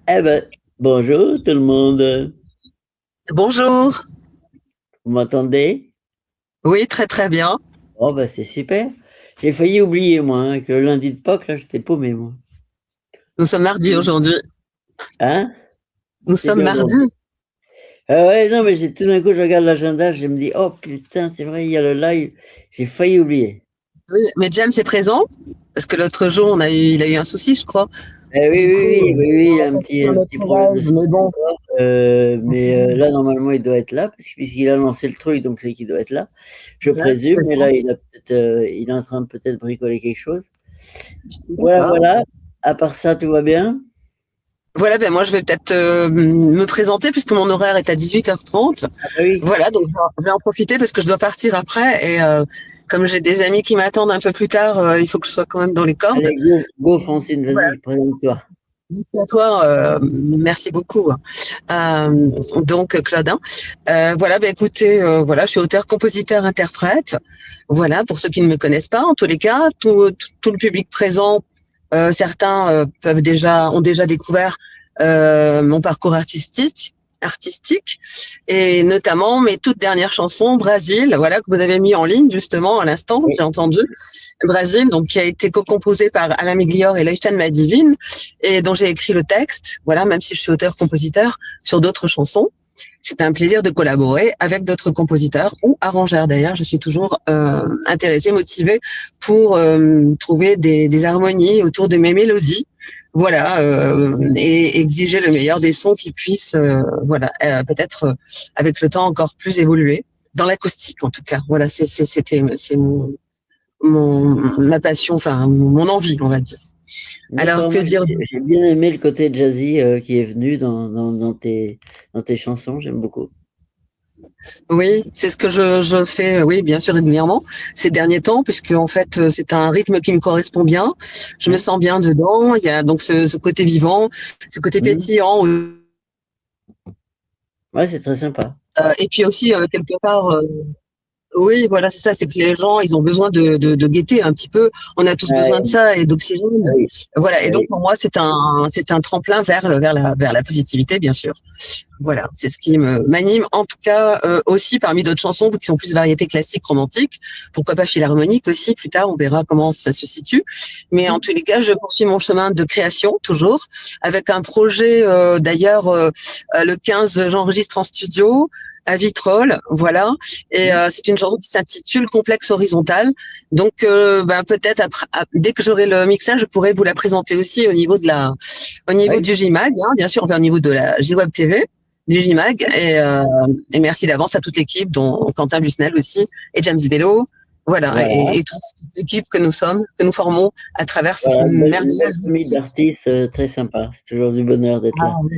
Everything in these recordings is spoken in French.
Eh ben, bonjour tout le monde. Bonjour. Vous m'entendez? Oui, très très bien. Oh ben c'est super. J'ai failli oublier moi, hein, que le lundi de Pâques, là, j'étais paumé moi. Nous sommes mardi aujourd'hui. Hein? Nous C'est sommes bien mardi. aujourd'hui. Ah ouais, non, mais tout d'un coup, je regarde l'agenda, je me dis, oh putain, c'est vrai, il y a le live. J'ai failli oublier. Oui, mais James est présent parce que l'autre jour il a eu un souci, je crois. Eh oui, Du oui, coup, oui, oui, oui, il y a on va pas faire un petit notre problème de live, mais santé bon. encore. Mais là, normalement, il doit être là, puisqu'il a lancé le truc, donc c'est qu'il doit être là. Je Ouais, présume, c'est mais ça. là, il est en train de peut-être bricoler quelque chose. Voilà, D'accord. voilà. À part ça, tout va bien? Voilà, ben moi je vais peut-être me présenter puisque mon horaire est à 18h30. Ah bah oui. Voilà, donc je vais en profiter parce que je dois partir après et comme j'ai des amis qui m'attendent un peu plus tard, il faut que je sois quand même dans les cordes. Allez, go, Francine, Voilà. vas-y, présente-toi. Merci à toi, merci beaucoup. Donc Claudin, voilà, bah, écoutez, voilà, je suis auteur, compositeur, interprète. Voilà, pour ceux qui ne me connaissent pas, en tous les cas, tout le public présent, certains ont déjà découvert mon parcours artistique, et notamment mes toutes dernières chansons, Brasil, voilà, que vous avez mis en ligne justement à l'instant, Oui. j'ai entendu. Brasil, donc qui a été co-composé par Alain Miglior et Leishtan Madivine, et dont j'ai écrit le texte. Voilà, même si je suis auteur-compositeur sur d'autres chansons. C'est un plaisir de collaborer avec d'autres compositeurs ou arrangeurs d'ailleurs. Je suis toujours intéressée, motivée pour trouver des harmonies autour de mes mélodies. Voilà, et exiger le meilleur des sons qui puissent, voilà, peut-être avec le temps encore plus évoluer dans l'acoustique en tout cas. Voilà, c'est ma passion, enfin mon envie, on va dire. Alors D'accord, que moi dire? j'ai bien aimé le côté jazzy qui est venu dans tes chansons, j'aime beaucoup. Oui, c'est ce que je fais, oui, bien sûr, régulièrement ces derniers temps, puisque en fait, c'est un rythme qui me correspond bien. Je me Ouais. sens bien dedans. Il y a donc ce côté vivant, ce côté Mhm. pétillant, Ouais, c'est très sympa. et puis aussi quelque part. Oui, voilà, c'est ça, c'est que les gens, ils ont besoin de gaieté un petit peu. On a tous besoin de Ouais, ça et d'oxygène. oui, Voilà. Et donc, oui. pour moi, c'est un tremplin vers la positivité, bien sûr. Voilà. C'est ce qui m'anime. En tout cas, aussi, parmi d'autres chansons qui sont plus variétés classiques, romantiques. Pourquoi pas philharmonique aussi. Plus tard, on verra comment ça se situe. Mais en tous les cas, je poursuis mon chemin de création, toujours. Avec un projet, d'ailleurs, le 15, j'enregistre en studio à Vitrolles, voilà. Et Mhm. c'est une chanson qui s'intitule Complexe horizontal. Donc, peut-être après, dès que j'aurai le mixage, je pourrai vous la présenter aussi au niveau Oui. du JMAG, hein, bien sûr, enfin, au niveau de la JWeb TV, du JMAG. Et merci d'avance à toute l'équipe, dont Quentin Busnel aussi et James Bello. Voilà, Voilà, et toute l'équipe que nous sommes, que nous formons à travers ce voilà, une belle merveilleux famille outil. d'artistes très sympa. C'est toujours du bonheur d'être Ah, là. oui.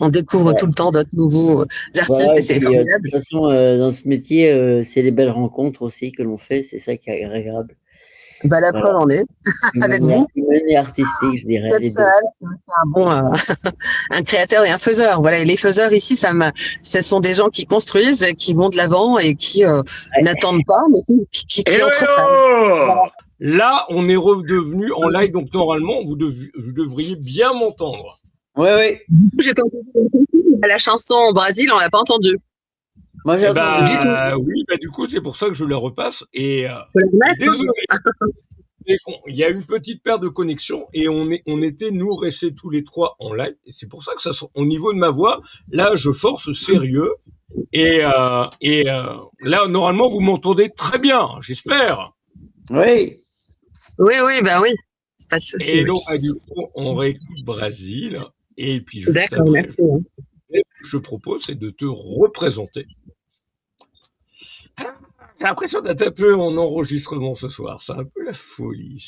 On découvre tout Ouais. le temps d'autres nouveaux Voilà, artistes et et c'est puis de formidable. toute façon, dans ce métier, c'est les belles rencontres aussi que l'on fait, c'est ça qui est agréable. Bah, la Voilà, preuve en est avec vous. humaine et artistique, je dirais, Peut-être les ça, deux. c'est un bon, un créateur et un faiseur. Voilà, et les faiseurs ici, ce sont des gens qui construisent, qui vont de l'avant et qui Ouais. n'attendent pas, mais qui Hello, entreprennent. Voilà. hello. Là, on est redevenu en live, donc normalement, vous devriez bien m'entendre. Oui, oui. J'ai pas entendu la chanson au Brésil, on l'a pas entendue Moi, j'ai Eh entendu. du tout. ben oui, bah du coup, c'est pour ça que je la repasse. Et Faut la remettre, hein. désolé, il y a une petite perte de connexion et on était nous restés tous les trois en live. Et c'est pour ça que au niveau de ma voix, là, je force sérieux. Et là, normalement, vous m'entendez très bien, j'espère. Oui. Oui, oui, bah oui, c'est pas de souci. Et Oui. donc, du coup, on réécoute Brésil. Et puis, juste D'accord, après, merci, hein. je propose, c'est de te représenter. J'ai l'impression d'être un peu en enregistrement ce soir. C'est un peu la folie.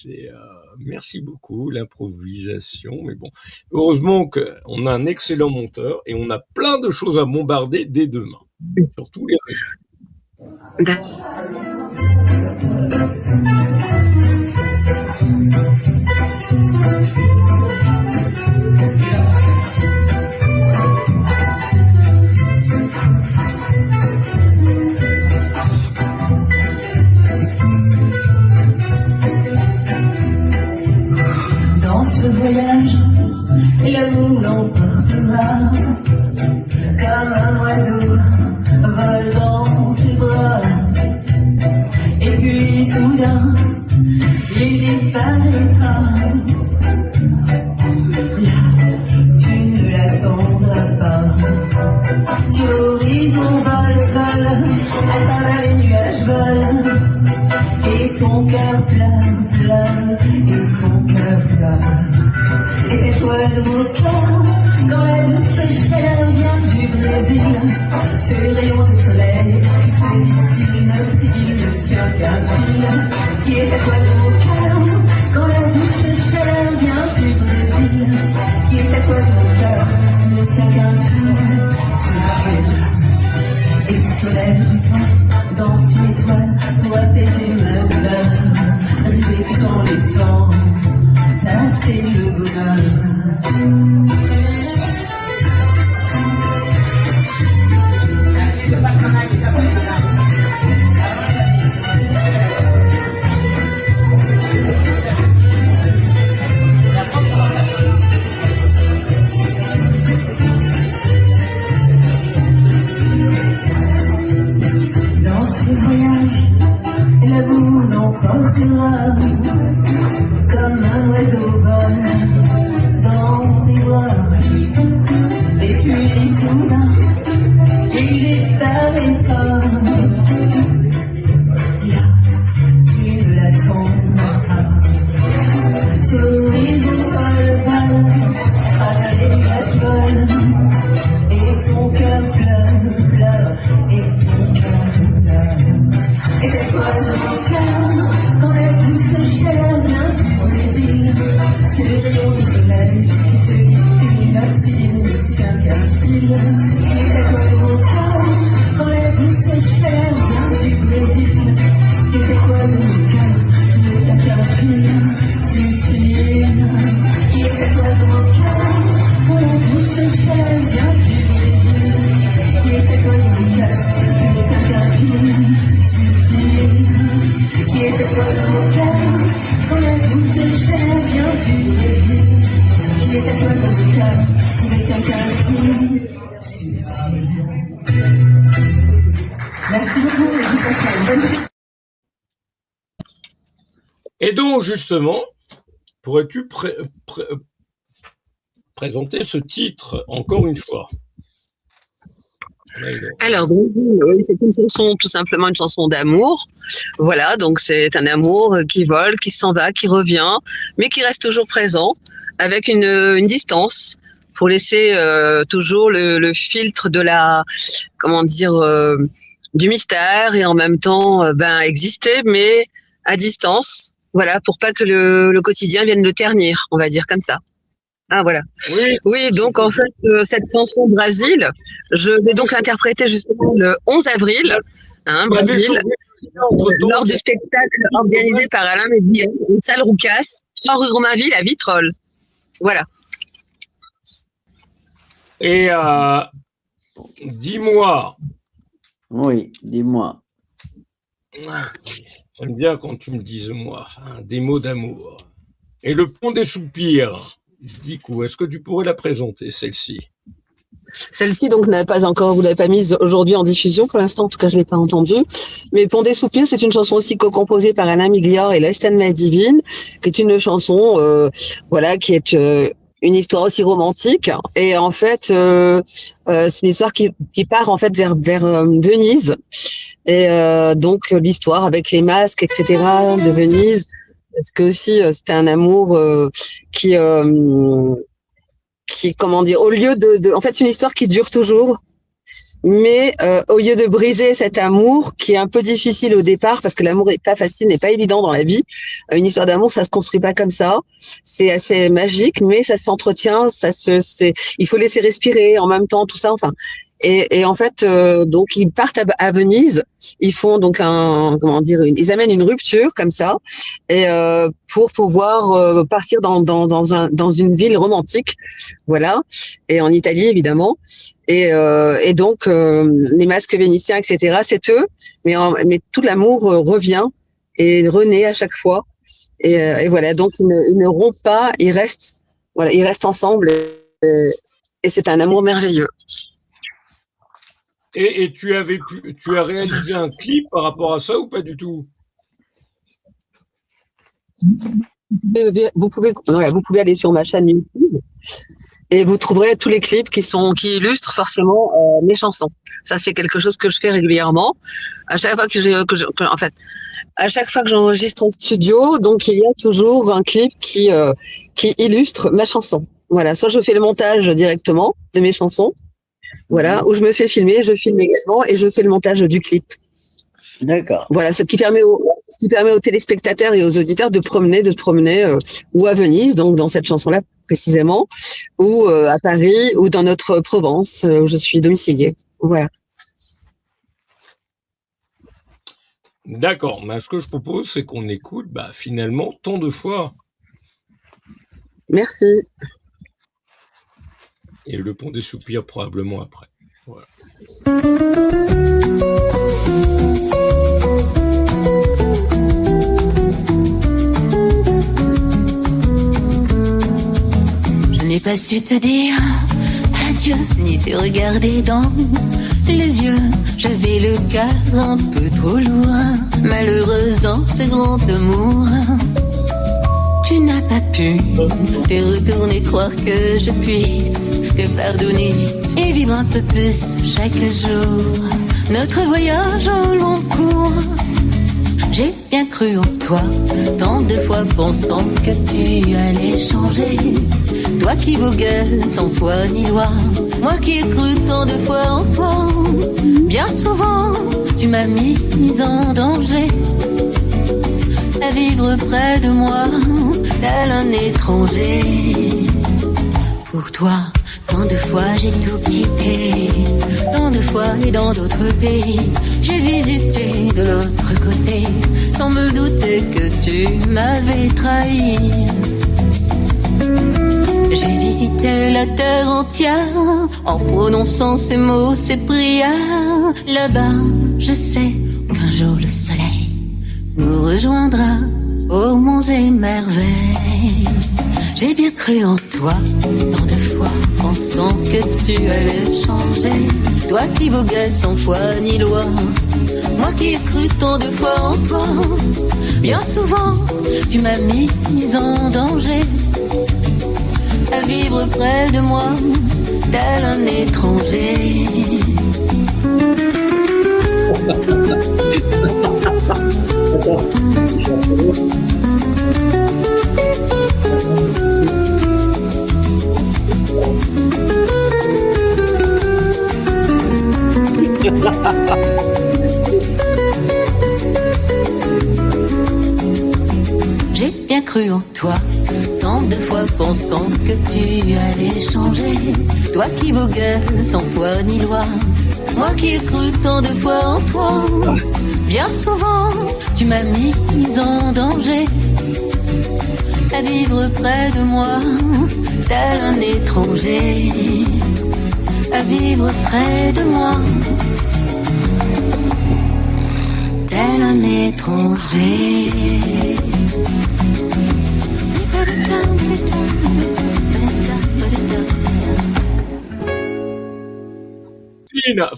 Merci beaucoup, l'improvisation. Mais bon, heureusement qu'on a un excellent monteur et on a plein de choses à bombarder dès demain. Sur tous les réseaux. ton cœur pleure, pleure, et ton cœur pleure. Et cette oiseau au cœur, quand la douce chaleur vient du Brésil, ce rayon de soleil qui se distille, il ne tient qu'un fil. Qui est cet oiseau au cœur, quand la douce chaleur vient du Brésil, qui est cet oiseau au cœur, qui ne tient qu'un fil. Et le soleil danse une étoile pour apaiser ma douleur, arriver dans les sangs, tasser le bonheur. Dans ce voyage, l'amour l'emportera comme un oiseau vole dans les bois. Et puis soudain, il disparaîtra. Là, tu ne l'attendras. Sur l'horizon vol, avec la joie. Et ton cœur pleure, pleure, et ton cœur pleure. Et cette oiseau au cœur, quand la douce chaleur vient du Brésil, c'est le rayon du soleil qui se distille, il ne tient qu'un fil. Et cet oiseau au cœur, quand la douce chaleur vient du Brésil, et cet oiseau au cœur, qui ne tient qu'un fil subtil. Et cet oiseau au cœur, quand la douce chaleur vient du Brésil, et cet oiseau au cœur, qui ne tient qu'un fil subtil. Qui est cet oiseau au cœur, quand la douce chaleur vient du Brésil, qui est cet oiseau au cœur, qui ne tient qu'un fil subtil. Merci beaucoup, et passez une bonne journée. Et donc, justement, pourrais-tu présenter ce titre encore une fois? Alors, oui, c'est une chanson, tout simplement une chanson d'amour. Voilà, donc c'est un amour qui vole, qui s'en va, qui revient, mais qui reste toujours présent, avec une distance, pour laisser toujours le filtre de la, comment dire, du mystère, et en même temps, exister, mais à distance. Voilà, pour pas que le quotidien vienne le ternir, on va dire comme ça. Ah, voilà. Oui, Oui, donc en fait, cette chanson Brésil, je vais donc l'interpréter justement le 11 avril, hein, il y avait Brésil, changé entre-temps. lors du spectacle organisé par Alain Médillon, une salle Roucas, 3 rue Romainville à Vitrolles. Voilà. Et dis-moi, Oui, dis-moi. j'aime bien quand tu me dises moi, enfin, des mots d'amour. Et le pont des soupirs, du coup, est-ce que tu pourrais la présenter, celle-ci? Celle-ci, donc, vous l'avez pas mise aujourd'hui en diffusion pour l'instant, en tout cas, je l'ai pas entendue. Mais Pont des Soupirs, c'est une chanson aussi co-composée par Alain Miglior et Leuchten Madivine, qui est une chanson, voilà, qui est une histoire aussi romantique. Et en fait, c'est une histoire qui part en fait vers Venise. Et donc l'histoire avec les masques, etc. de Venise, parce que aussi c'était un amour qui comment dire, au lieu en fait, c'est une histoire qui dure toujours, mais au lieu de briser cet amour qui est un peu difficile au départ, parce que l'amour est pas facile, n'est pas évident dans la vie. Une histoire d'amour, ça se construit pas comme ça. C'est assez magique, mais ça s'entretient, il faut laisser respirer en même temps, tout ça. Enfin, et en fait, donc ils partent à Venise. Ils font donc ils amènent une rupture comme ça, et pour pouvoir partir dans une ville romantique, voilà, et en Italie évidemment. Et donc les masques vénitiens, etc. C'est eux, mais tout l'amour revient et renaît à chaque fois. Et voilà, donc ils ne rompent pas, ils restent ensemble. Et c'est un amour merveilleux. Et tu as réalisé un clip par rapport à ça ou pas du tout? Vous pouvez aller sur ma chaîne YouTube et vous trouverez tous les clips qui illustrent forcément mes chansons. Ça, c'est quelque chose que je fais régulièrement. À chaque fois à chaque fois que j'enregistre en studio, donc il y a toujours un clip qui illustre ma chanson. Voilà, soit je fais le montage directement de mes chansons, voilà, ou je me fais filmer, je filme également et je fais le montage du clip. D'accord. Voilà, ce qui permet aux téléspectateurs et aux auditeurs de se promener ou à Venise, donc dans cette chanson-là précisément, ou à Paris, ou dans notre Provence où je suis domiciliée. Voilà. D'accord, mais ce que je propose, c'est qu'on écoute finalement tant de fois. Merci. Et le pont des soupirs probablement après. Voilà. Je n'ai pas su te dire adieu, ni te regarder dans les yeux. J'avais le cœur un peu trop lourd, malheureuse dans ce grand amour. Tu n'as pas pu te retourner, croire que je puisse te pardonner et vivre un peu plus chaque jour notre voyage au long cours. J'ai bien cru en toi, tant de fois pensant que tu allais changer. Toi qui voguais sans foi ni loi, moi qui ai cru tant de fois en toi. Bien souvent, tu m'as mise en danger. À vivre près de moi, tel un étranger. Pour toi, tant de fois j'ai tout quitté, tant de fois et dans d'autres pays, j'ai visité de l'autre côté, sans me douter que tu m'avais trahi. J'ai visité la terre entière, en prononçant ces mots, ces prières. Là-bas, je sais qu'un jour le soleil nous rejoindra aux monts et merveilles. J'ai bien cru en toi, tant de fois, pensant que tu allais changer. Toi qui voguais sans foi ni loi, moi qui ai cru tant de fois en toi. Bien souvent, tu m'as mise en danger. À vivre près de moi, tel un étranger. J'ai bien cru en toi, tant de fois pensant que tu allais changer. Toi qui voguais sans foi ni loi, moi qui ai cru tant de fois en toi. Bien souvent, tu m'as mise en danger. À vivre près de moi, tel un étranger. À vivre près de moi, tel un étranger.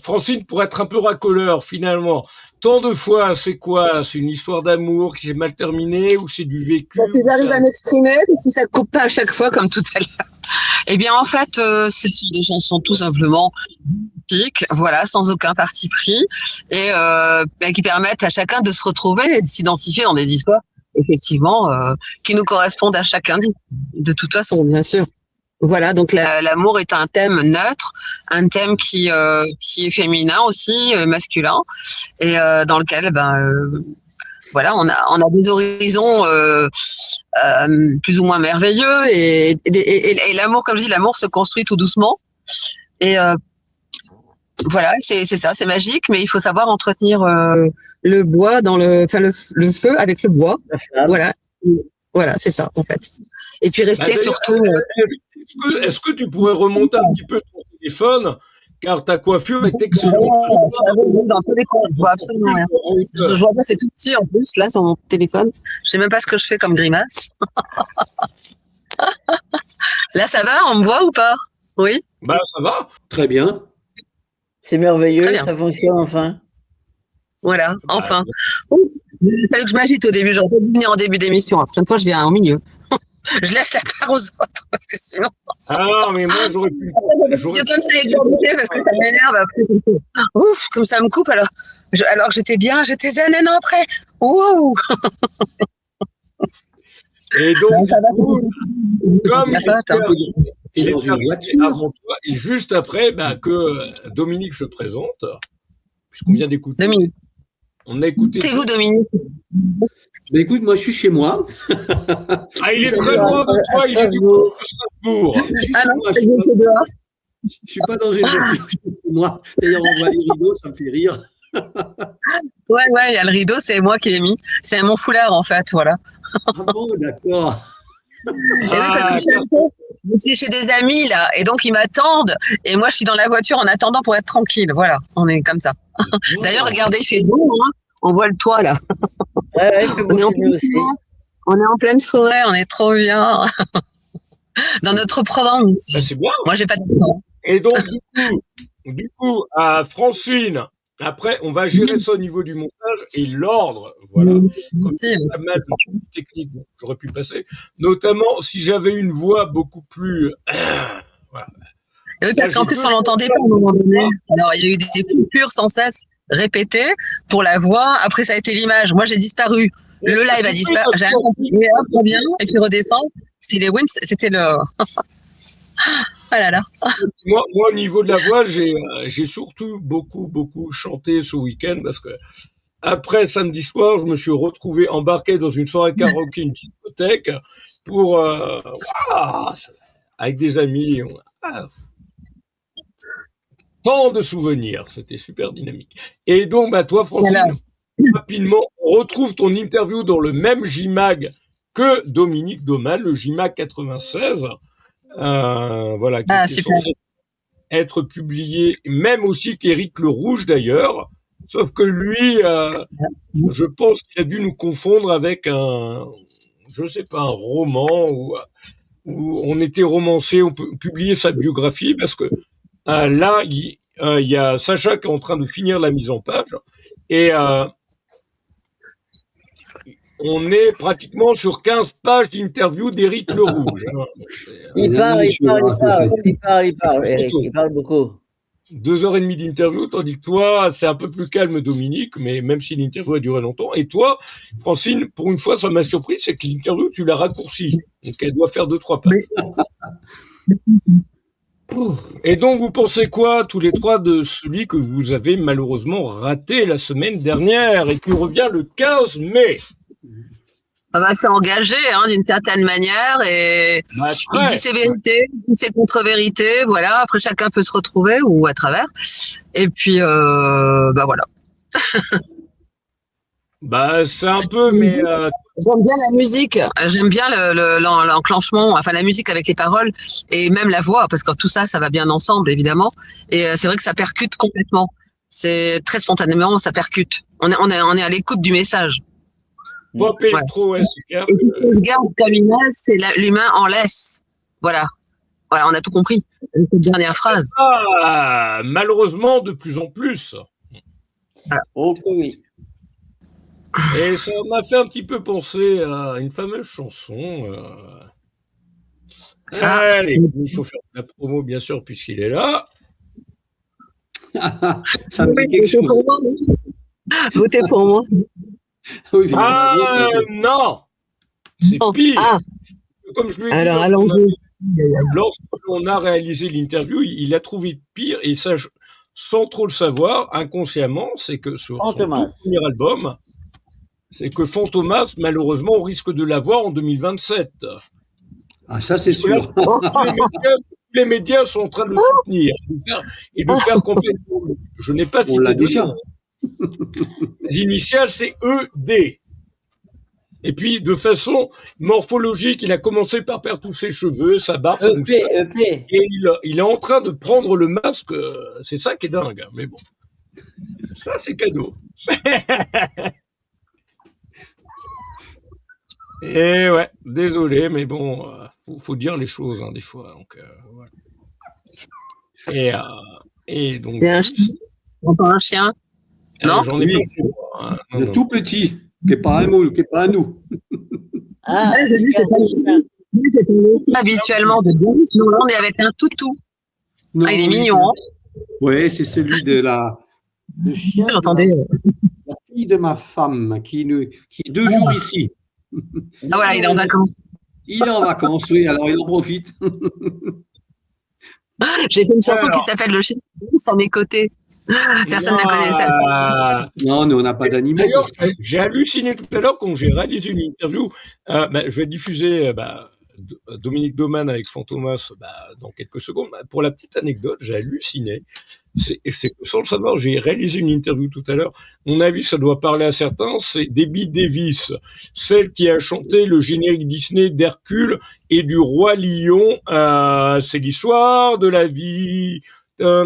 Francine, pour être un peu racoleur, finalement, tant de fois, c'est quoi? C'est une histoire d'amour qui s'est mal terminée ou c'est du vécu? Si j'arrive à m'exprimer, si ça ne coupe pas à chaque fois comme tout à l'heure. Eh bien, en fait, ce sont des chansons tout simplement politiques, voilà, sans aucun parti pris, et qui permettent à chacun de se retrouver et de s'identifier dans des histoires, effectivement, qui nous correspondent à chacun, de toute façon, bien sûr. Voilà, donc l'amour est un thème neutre, un thème qui est féminin aussi, masculin, et dans lequel, voilà, on a des horizons plus ou moins merveilleux, et l'amour, comme je dis, l'amour se construit tout doucement, et voilà, c'est ça, c'est magique, mais il faut savoir entretenir le bois le feu avec le bois, voilà, c'est ça en fait. Et puis rester surtout. Est-ce que tu pourrais remonter un petit peu ton téléphone, car ta coiffure est excellente. Dans tous les coins, je vois absolument rien. Je vois pas, c'est tout petit en plus, là, sur mon téléphone. Je sais même pas ce que je fais comme grimace. Là, ça va? On me voit ou pas? Oui? Bah, ça va. Très bien. C'est merveilleux, Très bien. ça fonctionne enfin. Voilà, enfin. Il fallait que je m'agite au début, j'aurais pas dû venir en début d'émission. La prochaine fois, je viens en milieu. Je laisse la part aux autres parce que sinon. Ah non, mais moi, j'aurais pu. C'est comme ça exorbité parce que ça m'énerve après. Ouf, comme ça me coupe alors. Alors que j'étais bien, j'étais zen un an après. Ouh. Et donc, du coup, comme Ça va, attends. il est Dans une arrivé voiture. avant toi, et juste après que Dominique se présente, puisqu'on vient d'écouter, Dominique. on a écouté. C'est vous, Dominique. Mais écoute, moi, je suis chez moi. Ah, il est Vous très allez loin de à toi, il est du Strasbourg. de Strasbourg. Je suis Ah chez non, moi, c'est dehors. je suis pas dans une voiture, je suis chez moi. D'ailleurs, on voit les rideaux, ça me fait rire. Ouais, il y a le rideau, c'est moi qui l'ai mis. C'est mon foulard, en fait, voilà. Ah bon, d'accord. Et oui, parce que je suis chez des amis, là, et donc ils m'attendent, et moi je suis dans la voiture en attendant pour être tranquille. Voilà, on est comme ça. D'ailleurs, regardez, il fait beau, hein. On voit le toit, là. Ouais, il fait beau On est en chez nous pleine aussi. forêt, on est en pleine forêt, on est trop bien. Dans notre Provence. Bah, c'est bien. Moi, j'ai pas de temps. Et donc, du coup, à Francine, après, on va gérer ça au niveau du montage et l'ordre. Voilà. Comme Si, pas mal de techniques, bon, j'aurais pu passer. Notamment, si j'avais une voix beaucoup plus. Voilà. et oui, parce Là, qu'en je plus, peux- on l'entendait pas à un moment donné. Alors, il y a eu des coupures sans cesse répétées pour la voix. Après, ça a été l'image. Moi, j'ai disparu. Le live a disparu. J'ai et hop, revient, et puis redescend. C'était les wins, c'était le. Ah là là. Moi, au niveau de la voix, j'ai surtout beaucoup chanté ce week-end parce que après samedi soir, je me suis retrouvé embarqué dans une soirée karaoké, une discothèque pour waouh, avec des amis. Tant de souvenirs, c'était super dynamique. Et donc, bah, toi, Francine, rapidement, on retrouve ton interview dans le même JMag que Dominique Domal, le JMag 96. Voilà, qui était super. censé être publié, même aussi qu'Éric Le Rouge d'ailleurs, sauf que lui, je pense qu'il a dû nous confondre avec un, je sais pas, un roman où on était romancé, on peut publier sa biographie parce que là, il y a Sacha qui est en train de finir la mise en page et on est pratiquement sur 15 pages d'interview d'Éric Le Rouge. Hein. Il parle, Eric, il parle beaucoup. 2h30 d'interview, tandis que toi, c'est un peu plus calme, Dominique, mais même si l'interview a duré longtemps. Et toi, Francine, pour une fois, ça m'a surpris, c'est que l'interview, tu l'as raccourcie. Donc, elle doit faire 2-3 pages. Et donc, vous pensez quoi, tous les trois, de celui que vous avez malheureusement raté la semaine dernière et qui revient le 15 mai? On va faire engager d'une certaine manière et il dit ses vérités, il dit ses contre-vérités, voilà. Après chacun peut se retrouver ou à travers. Et puis voilà. Bah c'est un peu, mais j'aime bien la musique, j'aime bien l'enclenchement, enfin la musique avec les paroles et même la voix parce que tout ça, ça va bien ensemble évidemment. Et c'est vrai que ça percute complètement. C'est très spontanément, ça percute. On est à l'écoute du message. pop électro, ouais, c'est clair. Et ce que je garde comme image, c'est l'humain en laisse. Voilà. Voilà, on a tout compris. Cette dernière phrase. Ah, malheureusement, de plus en plus. Oh oui. Et ça m'a fait un petit peu penser à une fameuse chanson. Allez, il faut faire de la promo, bien sûr, puisqu'il est là. Ça me dit quelque chose. Votez pour moi. Oui, Non, c'est pire. Ah. Comme je lui ai dit, alors, allons-y. Lorsqu'on a réalisé l'interview, il a trouvé pire, et ça, sans trop le savoir, inconsciemment, c'est que sur son tout premier album, c'est que Fantomas, malheureusement, on risque de l'avoir en 2027. Ah, ça, c'est sûr. Les médias sont en train de le soutenir et de faire complètement. Je n'ai pas cité. On l'a déjà. Les initiales, c'est ED. Et puis, de façon morphologique, il a commencé par perdre tous ses cheveux, sa barbe, sa moustache. Et il est en train de prendre le masque. C'est ça qui est dingue. Hein, mais bon, ça, c'est cadeau. Et ouais, désolé, mais bon, faut dire les choses des fois. Donc, voilà. Et donc. C'est un chien. On entend un chien. Non, j'en ai pas chez moi. Hein. Le tout petit, qui n'est pas à nous. Ah, je dis, c'est pas Habituellement de deux, sinon là on est avec un toutou. Non, Ah, il est oui, mignon, hein. Oui, c'est celui de le chien de J'entendais. la fille de ma femme qui est 2 jours ici. Ah voilà, il est en vacances. Il est en vacances, oui, alors il en profite. J'ai fait une chanson Alors. qui s'appelle Le chien sans mes côtés. Personne ne la connaissait. Non, nous, on n'a pas d'animaux. D'ailleurs, parce que- j'ai halluciné tout à l'heure quand j'ai réalisé une interview. Je vais diffuser Dominique Doman avec Fantomas dans quelques secondes. Pour la petite anecdote, j'ai halluciné. C'est que sans le savoir, j'ai réalisé une interview tout à l'heure. Mon avis, ça doit parler à certains. C'est Debbie Davis, celle qui a chanté le générique Disney d'Hercule et du Roi Lion. C'est l'histoire de la vie. Non,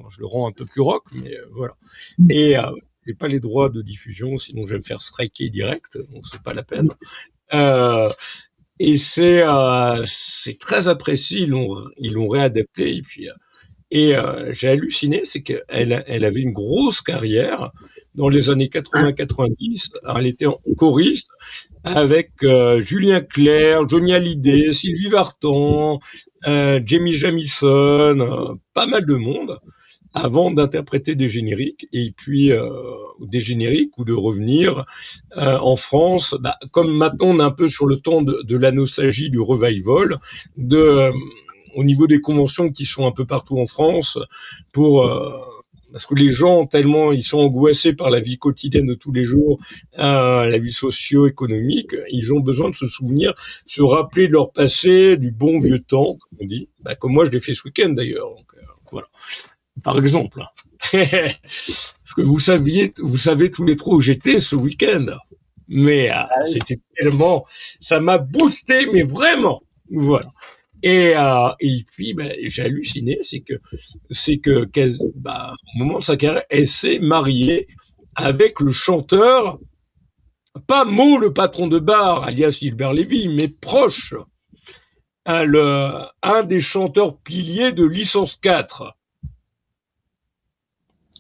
je le rends un peu plus rock, mais voilà. Et j'ai pas les droits de diffusion, sinon je vais me faire striker direct, donc c'est pas la peine. Et c'est très apprécié, ils l'ont réadapté, et j'ai halluciné, c'est qu'elle avait une grosse carrière dans les années 80-90. Elle était en choriste avec Julien Clerc, Johnny Hallyday, Sylvie Vartan, Jamie Jamison, pas mal de monde, avant d'interpréter des génériques, et puis des génériques, ou de revenir en France, comme maintenant on est un peu sur le temps de la nostalgie, du revival, au niveau des conventions qui sont un peu partout en France, parce que les gens, tellement ils sont angoissés par la vie quotidienne de tous les jours, la vie socio-économique, ils ont besoin de se souvenir, se rappeler de leur passé, du bon vieux temps, comme on dit. Comme moi, je l'ai fait ce week-end d'ailleurs. Donc, voilà. Par exemple. Parce que vous savez tous les trois où j'étais ce week-end. Mais c'était tellement, ça m'a boosté, mais vraiment. Voilà. Et puis, j'ai halluciné, c'est que au moment de sa carrière, elle s'est mariée avec le chanteur, pas Mo, le patron de bar, alias Gilbert Lévy, mais proche, un des chanteurs piliers de Licence 4,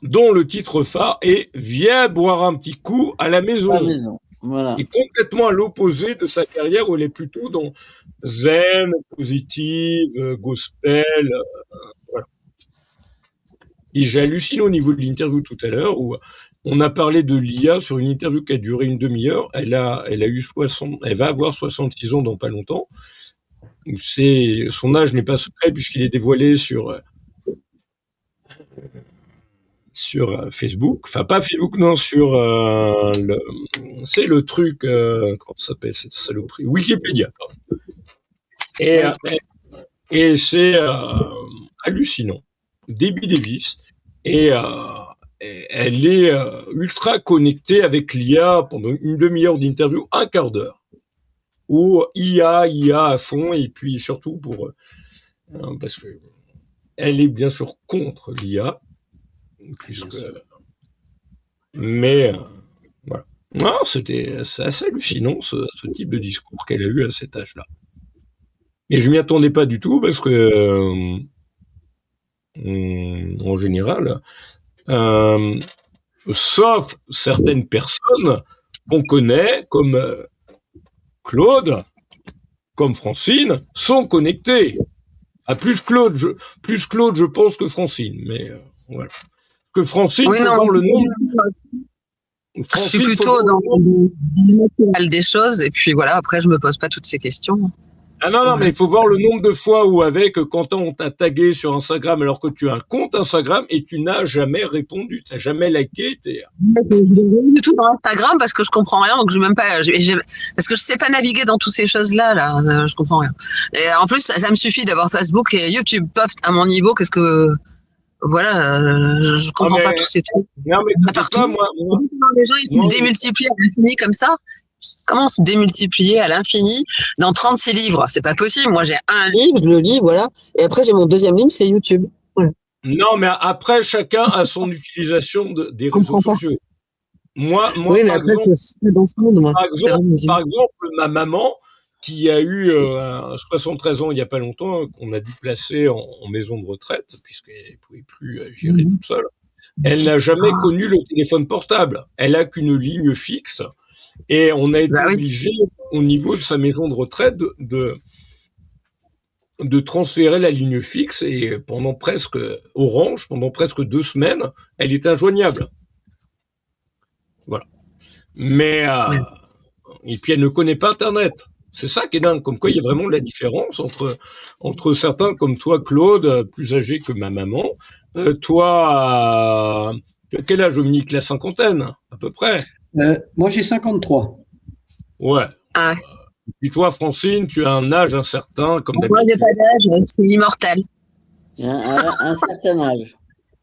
dont le titre phare est « Viens boire un petit coup à la maison ». À la maison, voilà. Et complètement à l'opposé de sa carrière où elle est plutôt dans zen, positive, gospel, voilà. Et j'ai halluciné au niveau de l'interview tout à l'heure où on a parlé de l'IA sur une interview qui a duré une demi-heure. Elle va avoir 66 ans dans pas longtemps. Son âge n'est pas secret puisqu'il est dévoilé sur Facebook, enfin pas Facebook, non, c'est le truc, comment ça s'appelle cette saloperie, Wikipédia. Et c'est hallucinant. Debbie Davis, et elle est ultra connectée avec l'IA pendant une demi-heure d'interview, un quart d'heure, où IA à fond, et puis surtout parce que elle est bien sûr contre l'IA. Mais voilà. Non, c'est assez hallucinant ce type de discours qu'elle a eu à cet âge-là. Et je m'y attendais pas du tout parce que en général, sauf certaines personnes qu'on connaît comme Claude, comme Francine, sont connectées. Plus Claude, je pense que Francine, mais voilà. Que Francine, oui, faut voir le nombre. Je suis plutôt dans le naturel des choses, et puis voilà, après, je me pose pas toutes ces questions. Ah non, mais il faut voir le nombre de fois où quand on t'a tagué sur Instagram alors que tu as un compte Instagram et tu n'as jamais répondu, tu n'as jamais liké. Je ne vais du tout dans Instagram parce que je comprends rien, donc je même pas, parce que je sais pas naviguer dans toutes ces choses-là, je comprends rien. Et en plus, ça me suffit d'avoir Facebook et YouTube. Pof, à mon niveau, voilà, je comprends pas tous ces trucs. Non, mais partout. Moi, les gens, ils se démultiplient à l'infini comme ça. Comment se démultiplier à l'infini dans 36 livres? C'est pas possible. Moi, j'ai un livre, je le lis, voilà. Et après, j'ai mon deuxième livre, c'est YouTube. Voilà. Non, mais après, chacun a son utilisation des réseaux sociaux. Moi, oui, mais après, c'est dans ce monde, moi. Par exemple, ma maman, qui a eu 73 ans il y a pas longtemps, qu'on a dû placer en maison de retraite, puisqu'elle ne pouvait plus gérer toute seule, elle n'a jamais connu le téléphone portable. Elle a qu'une ligne fixe. Et on a été Bah oui. obligé, au niveau de sa maison de retraite, de transférer la ligne fixe, et pendant presque 2 semaines, elle est injoignable. Voilà. Mais Ouais. et puis elle ne connaît pas Internet. C'est ça qui est dingue. Comme quoi, il y a vraiment de la différence entre certains comme toi, Claude, plus âgé que ma maman. Toi, tu as quel âge, Dominique? La cinquantaine, à peu près. Moi, j'ai 53. Ouais. Ah, Puis toi, Francine, tu as un âge incertain, comme moi, j'ai d'habitude. pas d'âge, c'est immortel. À un certain âge.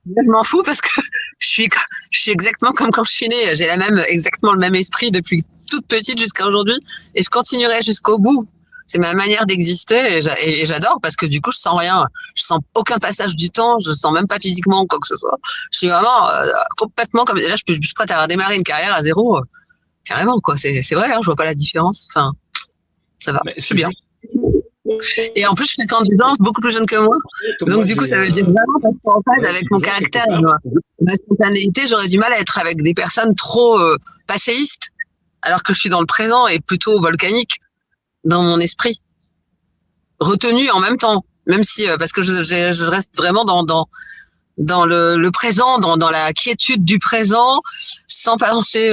Je m'en fous parce que je suis exactement comme quand je suis née. J'ai exactement le même esprit depuis toute petite jusqu'à aujourd'hui et je continuerai jusqu'au bout. C'est ma manière d'exister et j'adore parce que du coup, je sens rien. Je sens aucun passage du temps. Je sens même pas physiquement quoi que ce soit. Je suis vraiment complètement comme, là, je suis prête à redémarrer une carrière à zéro. Carrément, quoi. C'est vrai, hein, je vois pas la différence. Enfin, ça va. Mais Je suis bien. Et en plus, je fréquente des gens beaucoup plus jeunes que moi. Donc, du coup, ça veut dire vraiment pas en phase avec mon caractère. Ma spontanéité, j'aurais du mal à être avec des personnes trop passéistes, alors que je suis dans le présent et plutôt volcanique dans mon esprit. Retenue en même temps, même si, parce que je reste vraiment dans le présent, dans la quiétude du présent, sans penser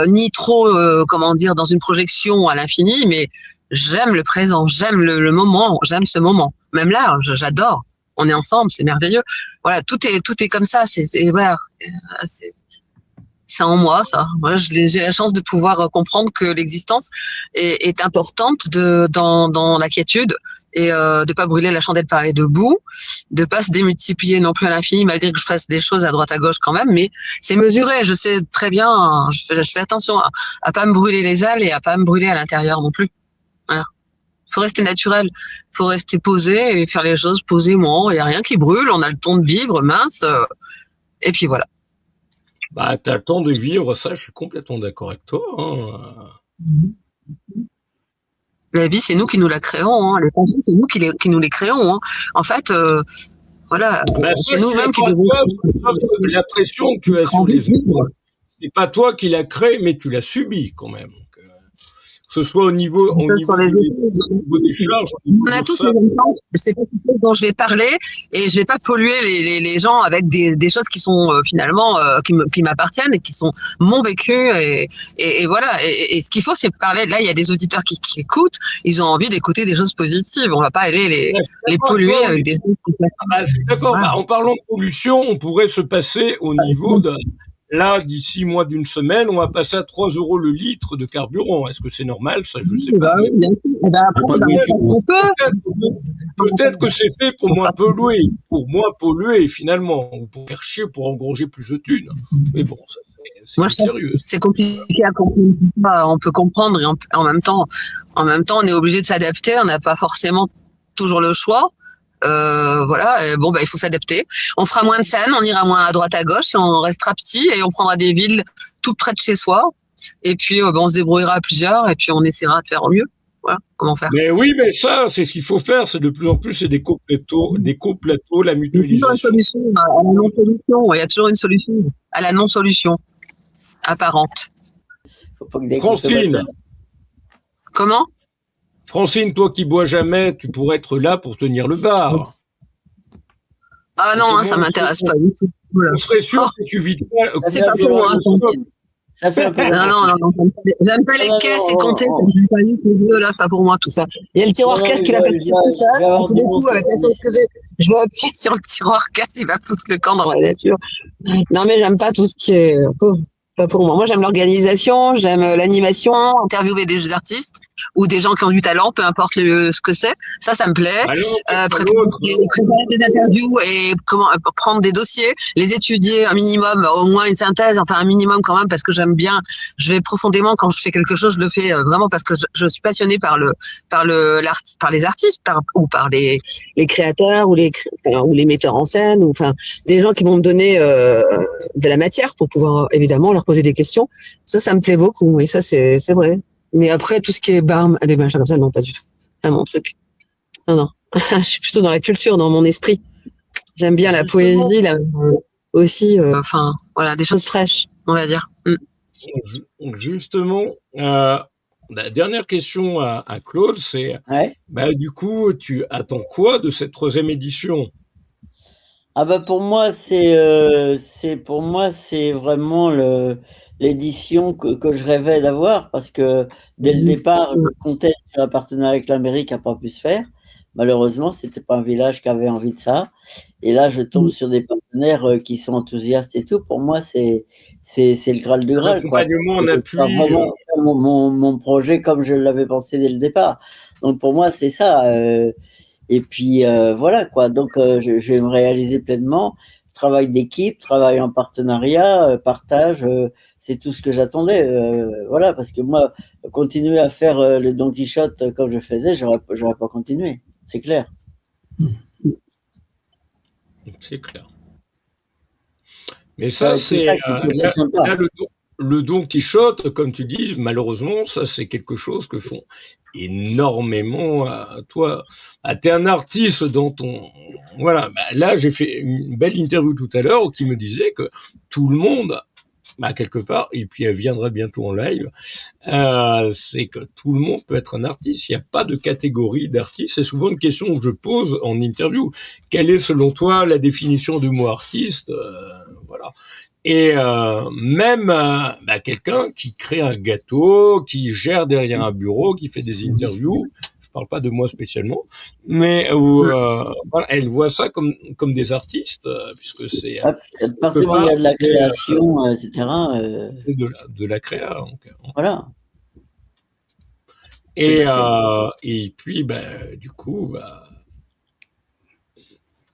ni trop, comment dire, dans une projection à l'infini, mais j'aime le présent, j'aime le moment, j'aime ce moment. Même là, j'adore. On est ensemble, c'est merveilleux. Voilà, tout est comme ça. Voilà, c'est en moi, ça. Voilà, j'ai la chance de pouvoir comprendre que l'existence est importante dans la quiétude et de pas brûler la chandelle par les deux bouts, de pas se démultiplier non plus à l'infini, malgré que je fasse des choses à droite à gauche quand même, mais c'est mesuré. Je sais très bien, je fais attention à pas me brûler les ailes et à pas me brûler à l'intérieur non plus. Voilà. Faut rester naturel, faut rester posé et faire les choses posément. Il y a rien qui brûle, on a le temps de vivre, mince. Et puis voilà. Bah, t'as le temps de vivre, ça, je suis complètement d'accord avec toi. Hein. La vie, c'est nous qui nous la créons. Hein. Les pensées, c'est nous qui nous les créons. Hein. En fait, voilà, Bah, c'est nous-mêmes qui devons. La pression que tu as sur les épaules, c'est pas toi qui l'as créée, mais tu l'as subie quand même. Que ce soit au niveau des charges. On a tous les enfants. C'est quelque chose dont je vais parler et je vais pas polluer les gens avec des choses qui sont finalement qui m'appartiennent et qui sont mon vécu et voilà. Et ce qu'il faut, c'est parler. Là, il y a des auditeurs qui écoutent. Ils ont envie d'écouter des choses positives. On va pas aller les polluer avec des choses complètement. Ah, je suis d'accord. Voilà. En parlant de pollution, on pourrait se passer au niveau de. Là, d'ici moins d'une semaine, on va passer à 3 € le litre de carburant. Est-ce que c'est normal? Ça, je sais pas. Oui, bien sûr. Et ben après, on peut. Peut-être que c'est fait pour moins polluer finalement, ou pour faire chier, pour engranger plus de thunes. Mais bon, c'est Moi, sérieux. c'est compliqué à comprendre. On peut comprendre et en même temps, on est obligé de s'adapter. On n'a pas forcément toujours le choix. Voilà, et bon, il faut s'adapter. On fera moins de scènes, on ira moins à droite à gauche, et on restera petit et on prendra des villes tout près de chez soi. Et puis, on se débrouillera à plusieurs et puis on essaiera de faire au mieux. Voilà, comment faire. Mais oui, mais ça, c'est ce qu'il faut faire. C'est de plus en plus, c'est des coplateaux, la mutualisation. Il y a toujours une solution à la non-solution. Il y a toujours une solution à la non-solution apparente. Faut pas que des Francine. consommateurs- Comment? Francine, toi qui bois jamais, tu pourrais être là pour tenir le bar. Ah non, ça m'intéresse pas du tout. Voilà. On serait sûr que tu vis pas. C'est pas pour moi, Francine. Ça fait un peu. Non, j'aime pas les caisses et compter, j'aime pas les jeux, là, c'est pas pour moi tout ça. Il y a le tiroir caisse qui l'appelle tout ça, et tout d'un coup, avec la sauce que j'ai, je vais appuyer sur le tiroir caisse, il va foutre le camp dans la nature. Non, mais j'aime pas tout ce qui est pas pour moi. Moi, j'aime l'organisation, j'aime l'animation, interviewer des artistes ou des gens qui ont du talent, peu importe ce que c'est. Ça me plaît. Préparer des interviews et prendre des dossiers, les étudier un minimum, au moins une synthèse, enfin un minimum quand même, parce que j'aime bien. Je vais profondément quand je fais quelque chose, je le fais vraiment parce que je suis passionnée par les artistes, ou par les créateurs ou les metteurs en scène, ou enfin des gens qui vont me donner de la matière pour pouvoir évidemment leur poser des questions. Ça me plaît beaucoup. Oui, ça c'est vrai. Mais après, tout ce qui est barme, des machins comme ça, non, pas du tout. C'est mon truc. Non. Je suis plutôt dans la culture, dans mon esprit. J'aime bien la poésie, aussi. Enfin, voilà, des choses fraîches, on va dire. Justement, la dernière question à Claude, c'est, Ouais. du coup, tu attends quoi de cette 3e édition? Ah bah pour moi c'est vraiment l'édition que je rêvais d'avoir parce que dès le départ je comptais sur un partenariat avec la mairie qui n'a pas pu se faire. Malheureusement, c'était pas un village qui avait envie de ça. Et là, je tombe sur des partenaires qui sont enthousiastes et tout. Pour moi, c'est le Graal du Graal, quoi. L'accompagnement en Je vais appui. vraiment faire mon projet comme je l'avais pensé dès le départ. Donc pour moi, c'est ça. Et puis voilà quoi. Donc je vais me réaliser pleinement. Travail d'équipe, travail en partenariat, partage, c'est tout ce que j'attendais. Voilà, parce que moi, continuer à faire le Don Quichotte comme je faisais, j'aurais pas continué. C'est clair. C'est clair. Mais ça, tout c'est ça qui me descend pas. là, le Don Quichotte, comme tu dis, malheureusement, ça c'est quelque chose que font énormément. Toi, t'es un artiste dans ton. Voilà. Là, j'ai fait une belle interview tout à l'heure qui me disait que tout le monde, quelque part, et puis elle viendra bientôt en live, c'est que tout le monde peut être un artiste. Il n'y a pas de catégorie d'artiste. C'est souvent une question que je pose en interview. Quelle est, selon toi, la définition du mot artiste? Voilà. Et même quelqu'un qui crée un gâteau, qui gère derrière un bureau, qui fait des interviews, je parle pas de moi spécialement, mais voilà, elle voit ça comme des artistes, puisque c'est À partir du moment où il y a de la création, etc. c'est de la créa. Donc, Voilà. et puis du coup,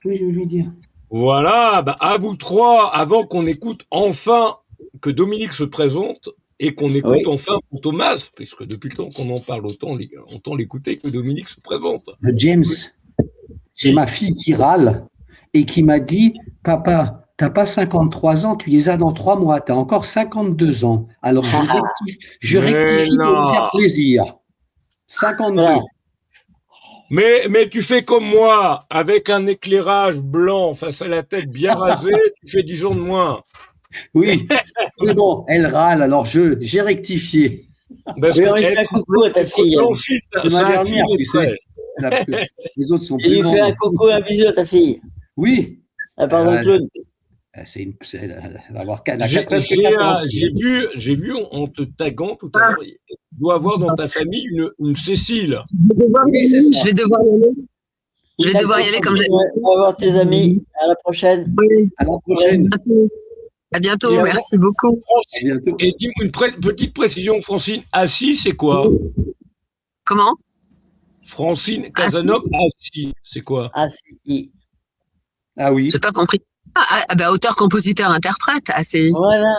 Oui, je vais lui dire. voilà, à vous trois, avant qu'on écoute enfin que Dominique se présente et qu'on écoute enfin pour Thomas, puisque depuis le temps qu'on en parle, autant l'écouter que Dominique se présente. James, j'ai ma fille qui râle et qui m'a dit « Papa, t'as pas 53 ans, tu les as dans 3 mois, t'as encore 52 ans. » Alors je rectifie pour lui faire plaisir. 52. Voilà. Mais tu fais comme moi, avec un éclairage blanc face à la tête bien rasée, tu fais 10 ans de moins. Oui, mais bon, elle râle, alors j'ai rectifié. Parce Oui, on lui fait un coucou à ta fille. C'est ma dernière, tu sais. Les autres sont Et plus lui fait longs. un coucou et un bisou à ta fille. Oui. Pardon, Claude. Elle va avoir presque 14. J'ai vu en te taguant tout à l'heure, tu dois avoir dans ta famille une Cécile. Oui, c'est ça. Je vais devoir y aller. Je vais devoir y aller comme j'ai. On va voir tes amis. À la prochaine. Oui. À la prochaine. À bientôt. Merci beaucoup. À bientôt. Et dis-moi une petite précision, Francine. Assis, c'est quoi? Comment? Francine Casanov, Assis, c'est quoi? ACI. Ah oui. J'ai pas compris. Auteur, compositeur, interprète, ACI. Voilà.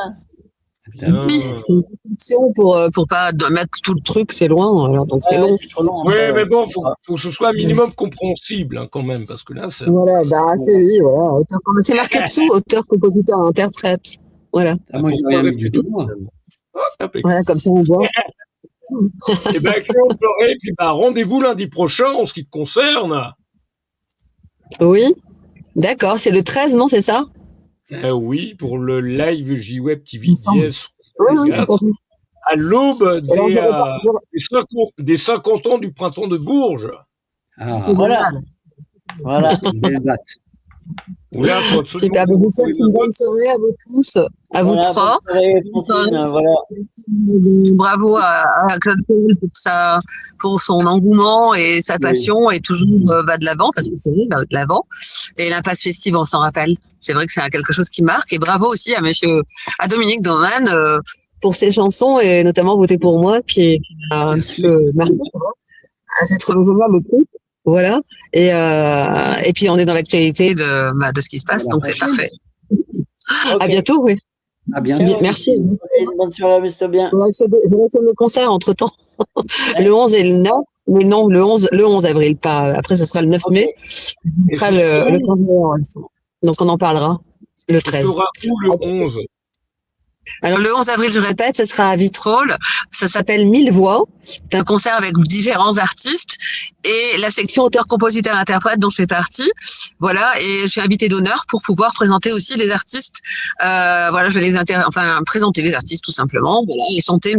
Oui, c'est une fonction pour pas mettre tout le truc, c'est loin, alors donc c'est long. Oui, mais bon, faut que ce soit un minimum compréhensible quand même, parce que là, c'est. Voilà, ACI, voilà. C'est marqué dessous, auteur, compositeur, interprète. Voilà. Ah, moi, j'ai rien mis du tout, moi. Voilà, comme ça on voit. Eh bien, excellente soirée, puis rendez-vous lundi prochain en ce qui te concerne. Oui, d'accord, c'est le 13, non, c'est ça? Oui, pour le live JWeb TV DS. Oui, tout à fait. À l'aube des 50 ans du printemps de Bourges. Ah, Voilà. Voilà. c'est une belle date. Là, Super, je vous souhaite une bonne soirée à vous tous, à vous trois. Voilà. Bravo à Claude Péri pour son engouement et sa passion et toujours de l'avant, parce que c'est vrai, de l'avant. Et l'Impasse Festive, on s'en rappelle. C'est vrai que c'est quelque chose qui marque. Et bravo aussi à Dominique Doman pour ses chansons et notamment Voter pour moi qui a un petit peu marqué à cette renouvelable groupe. Voilà. Et puis on est dans l'actualité de ce qui se passe, donc c'est parfait. Okay. À bientôt, oui. À bientôt. Merci. Bonne soirée, amuse-toi bien. J'aurais fait mes concerts entre temps. Le 11 et le 9. Mais non, le 11 avril, pas. Après, ça sera le 9 mai. Ce sera le 15 mai. Donc, on en parlera le 13. Tu seras où le 11? Alors le 11 avril, je répète, ce sera à Vitrolles. Ça s'appelle 1000 voix. C'est un concert avec différents artistes et la section auteur-compositeur-interprète dont je fais partie. Voilà, et je suis invitée d'honneur pour pouvoir présenter aussi les artistes. Voilà, je vais présenter les artistes tout simplement. Voilà, et chanter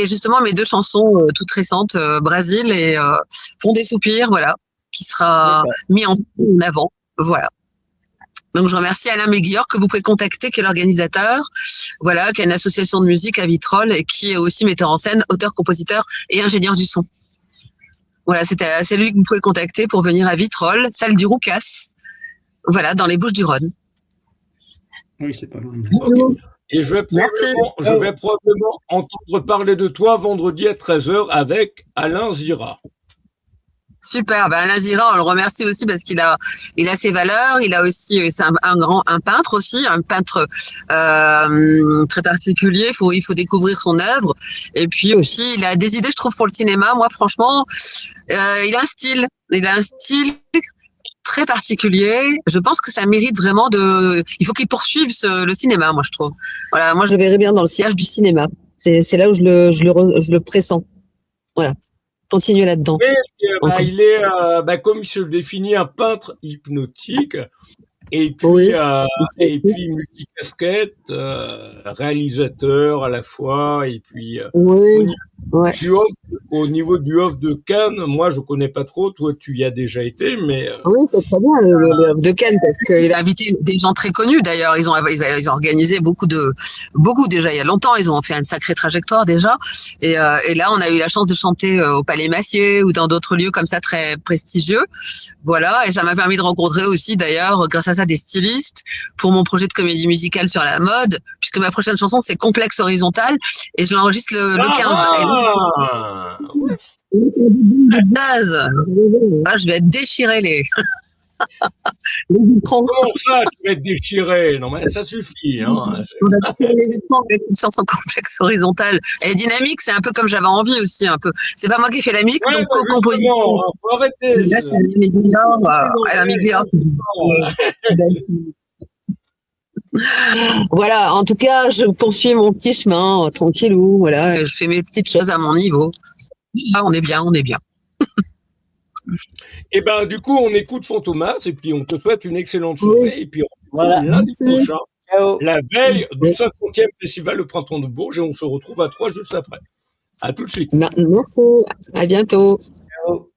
justement mes deux chansons toutes récentes, Brésil et Fond des soupirs. Voilà, qui sera mis en avant. Voilà. Donc, je remercie Alain Méguillor que vous pouvez contacter, qui est l'organisateur, voilà, qui a une association de musique à Vitrolles et qui est aussi metteur en scène, auteur, compositeur et ingénieur du son. Voilà, c'est lui que vous pouvez contacter pour venir à Vitrolles, salle du Roucas, voilà, dans les Bouches-du-Rhône. Oui, c'est pas loin. Okay. Et je vais probablement entendre parler de toi vendredi à 13h avec Alain Zira. Super, Alain Zira, on le remercie aussi parce qu'il a ses valeurs, il a aussi, c'est un peintre aussi, un peintre très particulier, il faut découvrir son œuvre, et puis aussi il a des idées, je trouve, pour le cinéma. Moi, franchement, il a un style très particulier. Je pense que ça mérite vraiment il faut qu'il poursuive le cinéma, moi je trouve. Voilà, moi je le verrais bien dans le sillage du cinéma. C'est là où je le pressens. Voilà. Continuer là-dedans. Il est, comme il se le définit, un peintre hypnotique, et puis, multicasquette, réalisateur à la fois, et puis, au niveau du off de Cannes, moi je connais pas trop, toi tu y as déjà été, mais... Oui, c'est très bien le off de Cannes, parce qu'il a invité des gens très connus d'ailleurs, ils ont organisé beaucoup déjà il y a longtemps, ils ont fait une sacrée trajectoire déjà, et là on a eu la chance de chanter au Palais Massier ou dans d'autres lieux comme ça très prestigieux, voilà, et ça m'a permis de rencontrer aussi d'ailleurs, grâce à ça, des stylistes pour mon projet de comédie musicale sur la mode, puisque ma prochaine chanson c'est Complexe horizontal, et je l'enregistre le 15. Je vais déchirer les. Comment ça, tu vas être déchiré? Non, mais ça suffit. Hein. On va déchirer les écrans avec une chanson Complexe horizontale. Elle est dynamique, c'est un peu comme j'avais envie aussi, un peu. C'est pas moi qui fais la mix, donc co-composition. Faut arrêter. Là, c'est Alain Méguillor. Voilà, en tout cas, je poursuis mon petit chemin, tranquillou, voilà, je fais mes petites choses à mon niveau. Ah, on est bien. Et du coup, on écoute Fantomas, et puis on te souhaite une excellente soirée, et puis on se retrouve lundi prochain, la veille du 50e Festival Le Printemps de Bourges, et on se retrouve à 3 juste après. À tout de suite. Merci, à bientôt. Ciao.